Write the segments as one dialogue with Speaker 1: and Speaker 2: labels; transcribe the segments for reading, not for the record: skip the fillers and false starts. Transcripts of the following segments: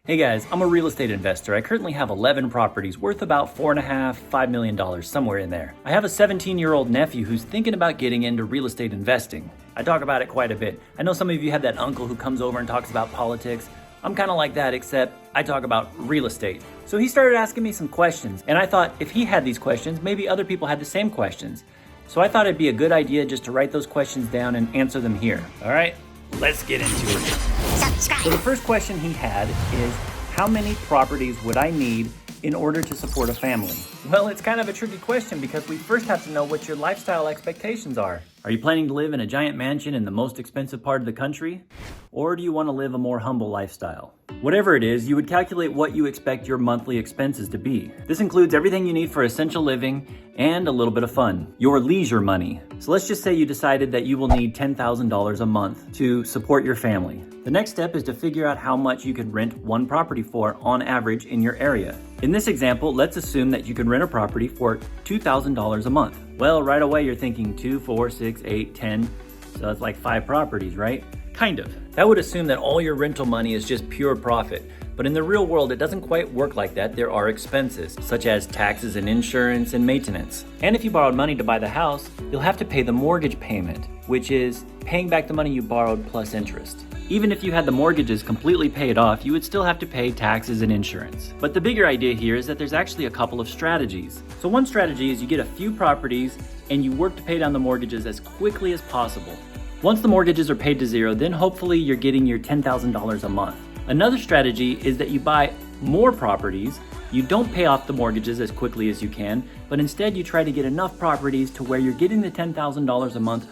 Speaker 1: Hey guys, I'm a real estate investor. I currently have 11 properties worth about $4.5–5 million, somewhere in there. I have a 17-year-old nephew who's thinking about getting into real estate investing. I talk about it quite a bit. I know some of you have that uncle who comes over and talks about politics. I'm kind of like that, except I talk about real estate. So he started asking me some questions, and I thought if he had these questions, maybe other people had the same questions. So I thought it'd be a good idea just to write those questions down and answer them here. All right, let's get into it. So the first question he had is, how many properties would I need in order to support a family? Well, it's kind of a tricky question because we first have to know what your lifestyle expectations are. Are you planning to live in a giant mansion in the most expensive part of the country? Or do you want to live a more humble lifestyle? Whatever it is, you would calculate what you expect your monthly expenses to be. This includes everything you need for essential living and a little bit of fun, your leisure money. So let's just say you decided that you will need $10,000 a month to support your family. The next step is to figure out how much you could rent one property for on average in your area. In this example, let's assume that you could rent a property for $2,000 a month. Well, right away you're thinking 2, 4, 6, 8, 10, so that's like 5 properties, right? Kind of. That would assume that all your rental money is just pure profit. But in the real world, it doesn't quite work like that. There are expenses, such as taxes and insurance and maintenance. And if you borrowed money to buy the house, you'll have to pay the mortgage payment, which is paying back the money you borrowed plus interest. Even if you had the mortgages completely paid off, you would still have to pay taxes and insurance. But the bigger idea here is that there's actually a couple of strategies. So one strategy is you get a few properties and you work to pay down the mortgages as quickly as possible. Once the mortgages are paid to zero, then hopefully you're getting your $10,000 a month. Another strategy is that you buy more properties. You don't pay off the mortgages as quickly as you can, but instead you try to get enough properties to where you're getting the $10,000 a month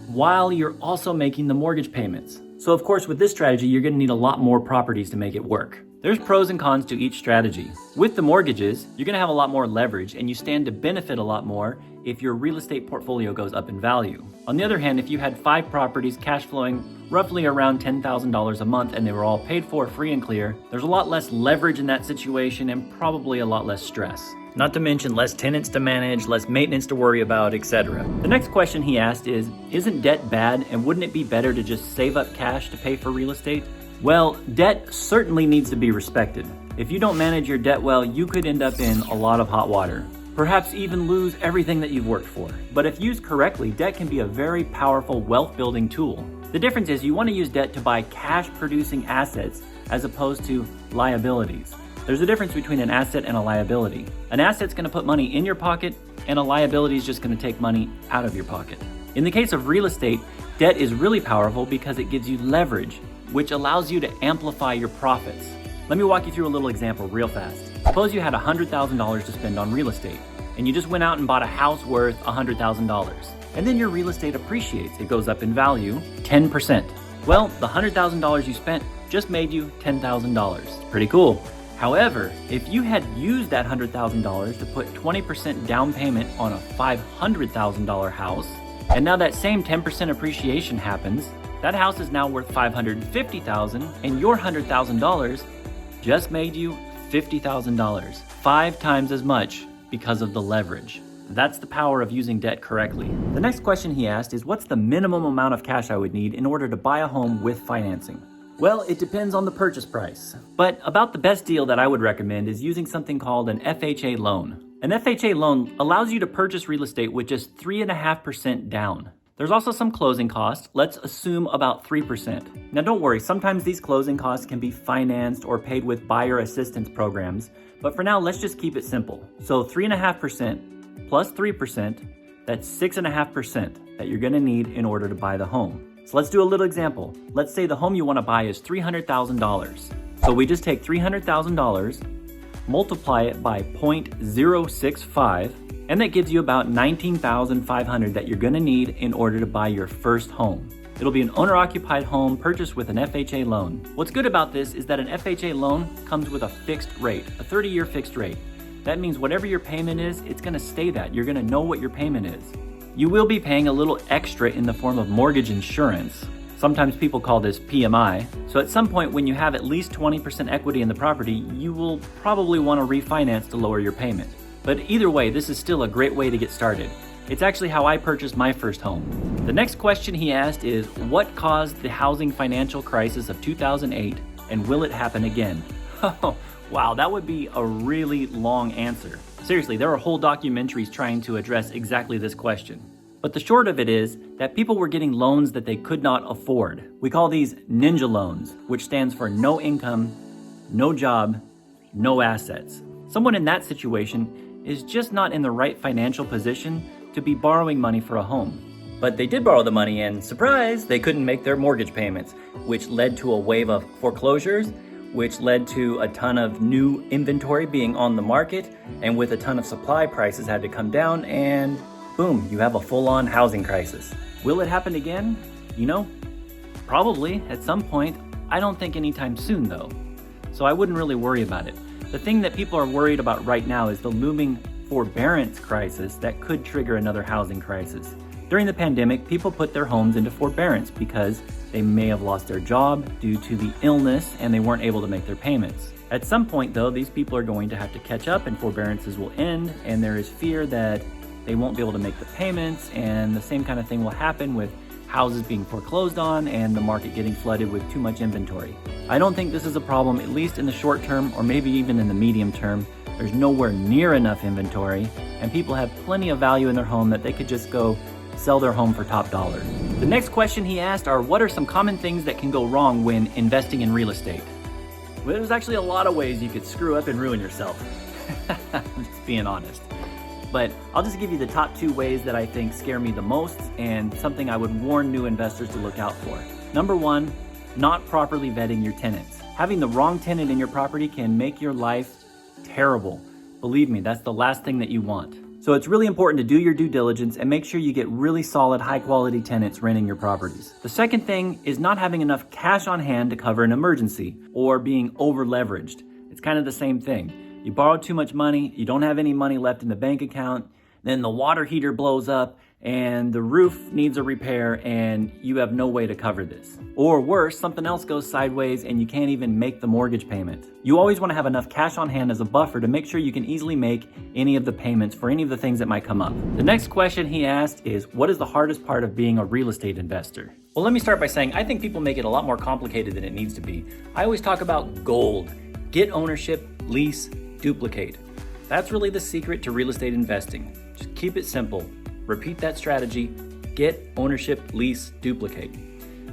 Speaker 1: while you're also making the mortgage payments. So of course, with this strategy, you're going to need a lot more properties to make it work. There's pros and cons to each strategy. With the mortgages, you're going to have a lot more leverage and you stand to benefit a lot more if your real estate portfolio goes up in value. On the other hand, if you had 5 properties cash flowing roughly around $10,000 a month and they were all paid for free and clear, there's a lot less leverage in that situation and probably a lot less stress. Not to mention less tenants to manage, less maintenance to worry about, etc. The next question he asked is, isn't debt bad and wouldn't it be better to just save up cash to pay for real estate? Well, debt certainly needs to be respected. If you don't manage your debt well, you could end up in a lot of hot water. Perhaps even lose everything that you've worked for. But if used correctly, debt can be a very powerful wealth-building tool. The difference is you want to use debt to buy cash-producing assets as opposed to liabilities. There's a difference between an asset and a liability. An asset's going to put money in your pocket, and a liability is just going to take money out of your pocket. In the case of real estate, debt is really powerful because it gives you leverage, which allows you to amplify your profits. Let me walk you through a little example real fast. Suppose you had $100,000 to spend on real estate, and you just went out and bought a house worth $100,000. And then your real estate appreciates. It goes up in value 10%. Well, the $100,000 you spent just made you $10,000. Pretty cool. However, if you had used that $100,000 to put 20% down payment on a $500,000 house, and now that same 10% appreciation happens, that house is now worth $550,000, and your $100,000 just made you $50,000, 5 times as much because of the leverage. That's the power of using debt correctly. The next question he asked is, what's the minimum amount of cash I would need in order to buy a home with financing? Well, it depends on the purchase price. But about the best deal that I would recommend is using something called an FHA loan. An FHA loan allows you to purchase real estate with just 3.5% down. There's also some closing costs. Let's assume about 3%. Now don't worry, sometimes these closing costs can be financed or paid with buyer assistance programs, but for now, let's just keep it simple. So 3.5% plus 3%, that's 6.5% that you're gonna need in order to buy the home. So let's do a little example. Let's say the home you wanna buy is $300,000. So we just take $300,000, multiply it by 0.065, and that gives you about $19,500 that you're gonna need in order to buy your first home. It'll be an owner-occupied home purchased with an FHA loan. What's good about this is that an FHA loan comes with a fixed rate, a 30-year fixed rate. That means whatever your payment is, it's gonna stay that. You're gonna know what your payment is. You will be paying a little extra in the form of mortgage insurance. Sometimes people call this PMI. So at some point when you have at least 20% equity in the property, you will probably want to refinance to lower your payment. But either way, this is still a great way to get started. It's actually how I purchased my first home. The next question he asked is, what caused the housing financial crisis of 2008 and will it happen again? Oh, wow, that would be a really long answer. Seriously, there are whole documentaries trying to address exactly this question. But the short of it is that people were getting loans that they could not afford. We call these ninja loans, which stands for no income, no job, no assets. Someone in that situation is just not in the right financial position to be borrowing money for a home. But they did borrow the money and surprise, they couldn't make their mortgage payments, which led to a wave of foreclosures, which led to a ton of new inventory being on the market, and with a ton of supply, prices had to come down, and boom, you have a full-on housing crisis. Will it happen again? You know, probably at some point. I don't think anytime soon though. So I wouldn't really worry about it. The thing that people are worried about right now is the looming forbearance crisis that could trigger another housing crisis. During the pandemic, people put their homes into forbearance because they may have lost their job due to the illness and they weren't able to make their payments. At some point though, these people are going to have to catch up and forbearances will end, and there is fear that they won't be able to make the payments, and the same kind of thing will happen with houses being foreclosed on and the market getting flooded with too much inventory. I don't think this is a problem, at least in the short term or maybe even in the medium term. There's nowhere near enough inventory and people have plenty of value in their home that they could just go sell their home for top dollar. The next question he asked are, what are some common things that can go wrong when investing in real estate? Well, there's actually a lot of ways you could screw up and ruin yourself. I'm just being honest. But I'll just give you the top 2 ways that I think scare me the most and something I would warn new investors to look out for. Number 1, not properly vetting your tenants. Having the wrong tenant in your property can make your life terrible. Believe me, that's the last thing that you want. So it's really important to do your due diligence and make sure you get really solid, high-quality tenants renting your properties. The second thing is not having enough cash on hand to cover an emergency or being over-leveraged. It's kind of the same thing. You borrow too much money, you don't have any money left in the bank account, then the water heater blows up and the roof needs a repair and you have no way to cover this. Or worse, something else goes sideways and you can't even make the mortgage payment. You always want to have enough cash on hand as a buffer to make sure you can easily make any of the payments for any of the things that might come up. The next question he asked is, what is the hardest part of being a real estate investor? Well, let me start by saying I think people make it a lot more complicated than it needs to be. I always talk about gold. Get ownership, lease, duplicate. That's really the secret to real estate investing. Just keep it simple. Repeat that strategy. Get ownership, lease, duplicate.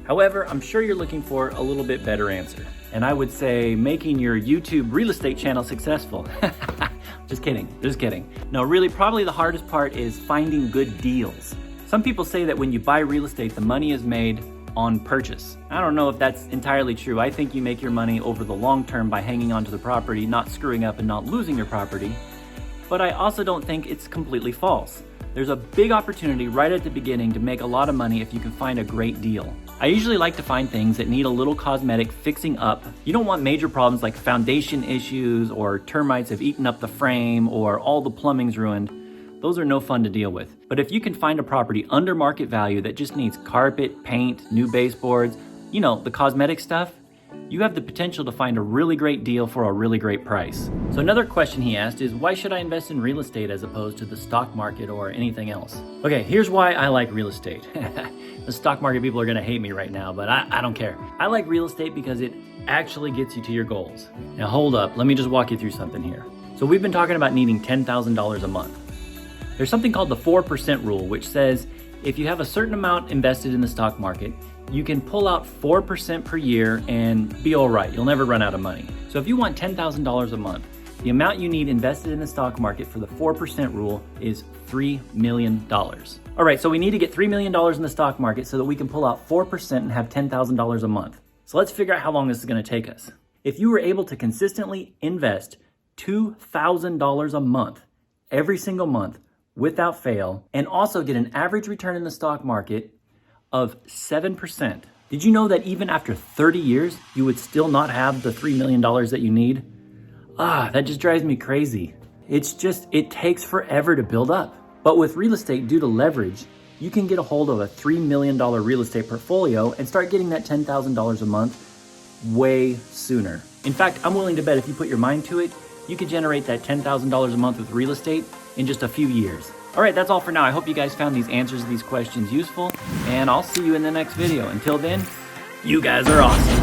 Speaker 1: However, I'm sure you're looking for a little bit better answer. And I would say making your YouTube real estate channel successful. Just kidding. No, really, probably the hardest part is finding good deals. Some people say that when you buy real estate, the money is made on purchase. I don't know if that's entirely true. I think you make your money over the long term by hanging onto the property, not screwing up and not losing your property. But I also don't think it's completely false. There's a big opportunity right at the beginning to make a lot of money if you can find a great deal. I usually like to find things that need a little cosmetic fixing up. You don't want major problems like foundation issues or termites have eaten up the frame or all the plumbing's ruined. Those are no fun to deal with. But if you can find a property under market value that just needs carpet, paint, new baseboards, you know, the cosmetic stuff, you have the potential to find a really great deal for a really great price. So another question he asked is, why should I invest in real estate as opposed to the stock market or anything else? Okay, here's why I like real estate. The stock market people are gonna hate me right now, but I don't care. I like real estate because it actually gets you to your goals. Now hold up, let me just walk you through something here. So we've been talking about needing $10,000 a month. There's something called the 4% rule, which says if you have a certain amount invested in the stock market, you can pull out 4% per year and be all right. You'll never run out of money. So if you want $10,000 a month, the amount you need invested in the stock market for the 4% rule is $3 million. All right, so we need to get $3 million in the stock market so that we can pull out 4% and have $10,000 a month. So let's figure out how long this is gonna take us. If you were able to consistently invest $2,000 a month, every single month, without fail, and also get an average return in the stock market of 7%. Did you know that even after 30 years, you would still not have the $3 million that you need? That just drives me crazy. It takes forever to build up. But with real estate, due to leverage, you can get a hold of a $3 million real estate portfolio and start getting that $10,000 a month way sooner. In fact, I'm willing to bet if you put your mind to it, you could generate that $10,000 a month with real estate in just a few years. All right, that's all for now. I hope you guys found these answers to these questions useful, and I'll see you in the next video. Until then, you guys are awesome.